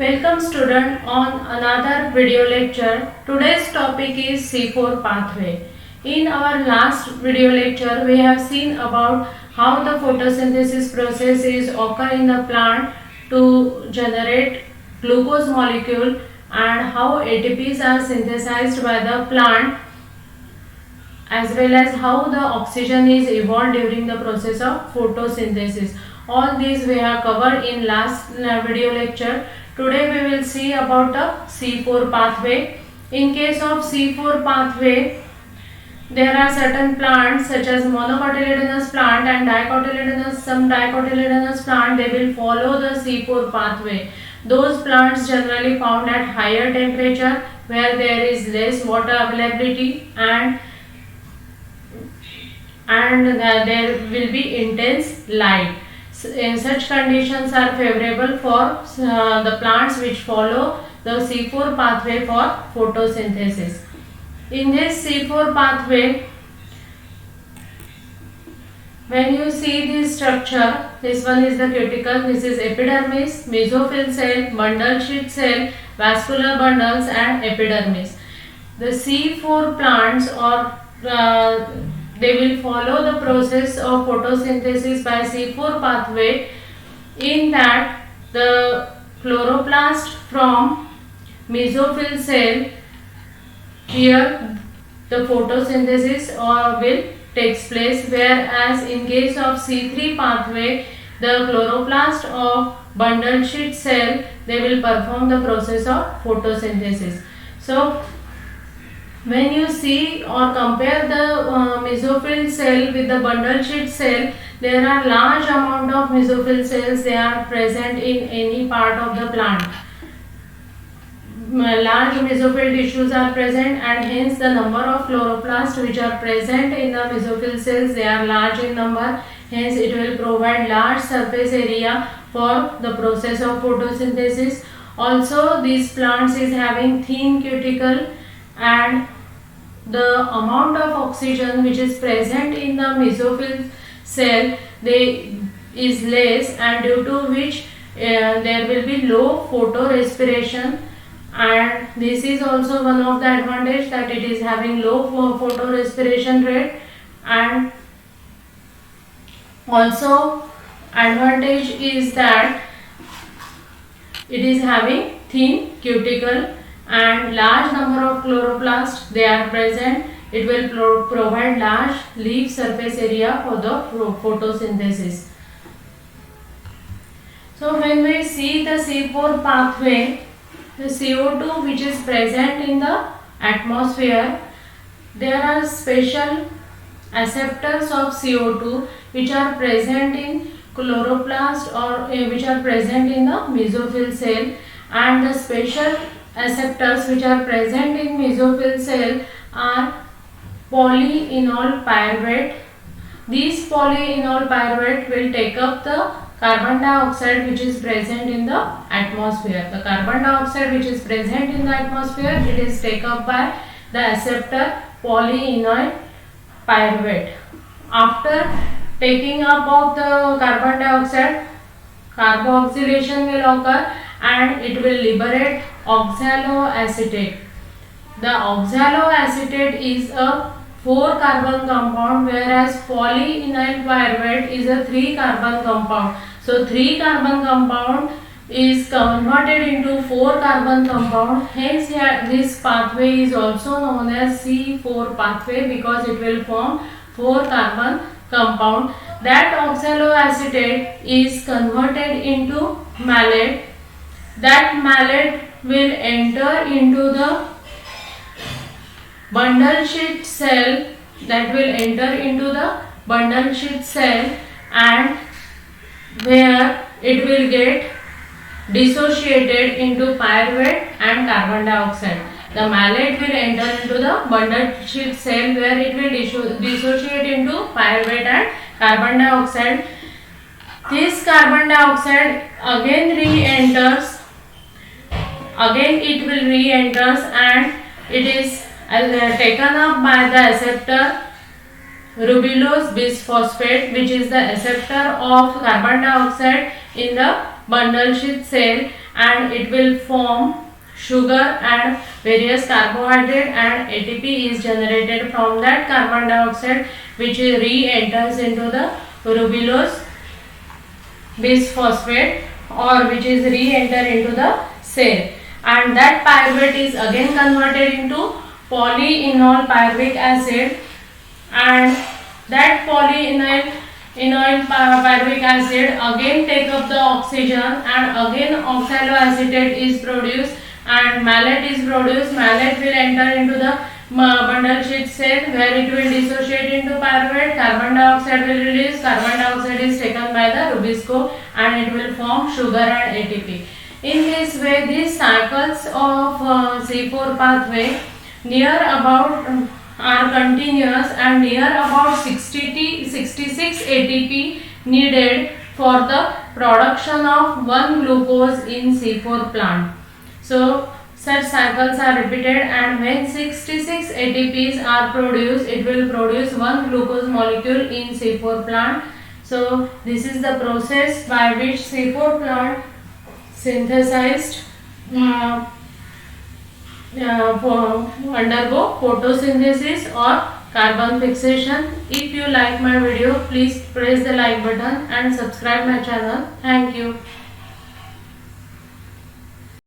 Welcome student on another video lecture. Today's topic is C4 pathway. In our last video lecture we have seen about how the photosynthesis process is occur in the plant to generate glucose molecule and how ATPs are synthesized by the plant, as well as how the oxygen is evolved during the process of photosynthesis. All these we have covered in last video lecture. Today we will see about the C4 pathway. In case of C4 pathway, there are certain plants such as monocotyledonous plant and some dicotyledonous plant, they will follow the C4 pathway. Those plants generally found at higher temperature where there is less water availability and there will be intense light. Such conditions are favorable for the plants which follow the C4 pathway for photosynthesis. In this C4 pathway, when you see this structure, this one is the cuticle, this is epidermis, mesophyll cell, bundle sheath cell, vascular bundles and epidermis. The C4 plants they will follow the process of photosynthesis by C4 pathway, in that the chloroplast from mesophyll cell, here the photosynthesis will takes place, whereas in case of C3 pathway the chloroplast of bundle sheath cell, they will perform the process of photosynthesis. So when you see or compare the mesophyll cell with the bundle sheath cell, there are large amount of mesophyll cells, they are present in any part of the plant. Large mesophyll tissues are present and hence the number of chloroplasts which are present in the mesophyll cells, they are large in number, hence it will provide large surface area for the process of photosynthesis. Also these plants is having thin cuticle and the amount of oxygen which is present in the mesophyll cell is less, and due to which there will be low photorespiration, and this is also one of the advantage that it is having low photorespiration rate, and also advantage is that it is having thin cuticle and large number of chloroplasts they are present. It will provide large leaf surface area for the photosynthesis. So when we see the C4 pathway, the CO2 which is present in the atmosphere, there are special acceptors of CO2 which are present in chloroplast or which are present in the mesophyll cell, and the special acceptors which are present in mesophyll cell are polyenol pyruvate. These polyenol pyruvate will take up the carbon dioxide which is present in the atmosphere. The carbon dioxide which is present in the atmosphere, it is taken up by the acceptor polyenol pyruvate. After taking up of the carbon dioxide, carboxylation will occur and it will liberate oxaloacetate. The oxaloacetate is a 4 carbon compound, whereas polyenyl pyruvate is a 3 carbon compound. So 3 carbon compound is converted into 4 carbon compound, hence this pathway is also known as C4 pathway because it will form 4 carbon compound. That oxaloacetate is converted into malate. That malate will enter into the bundle sheath cell, and where it will get dissociated into pyruvate and carbon dioxide. The malate will enter into the bundle sheath cell where it will dissociate into pyruvate and carbon dioxide. This carbon dioxide again re-enters, and it is taken up by the acceptor ribulose bisphosphate, which is the acceptor of carbon dioxide in the bundle sheath cell, and it will form sugar and various carbohydrate, and ATP is generated from that carbon dioxide, which re-enters into the ribulose bisphosphate, or which is re-enter into the cell, and that pyruvate is again converted into polyenol pyruvic acid, and that polyenol pyruvic acid again take up the oxygen, and again oxaloacetate is produced and malate is produced. Malate will enter into the bundle sheath cell, where it will dissociate into pyruvate. Carbon dioxide will release. Carbon dioxide is taken by the Rubisco and it will form sugar and ATP. In this way, these cycles of C4 pathway near about are continuous, and near about 66 ATP needed for the production of 1 glucose in C4 plant. So such cycles are repeated, and when 66 ATPs are produced, it will produce 1 glucose molecule in C4 plant. So this is the process by which C4 plant synthesized undergo photosynthesis or carbon fixation. If you like my video, please press the like button and subscribe my channel. Thank you.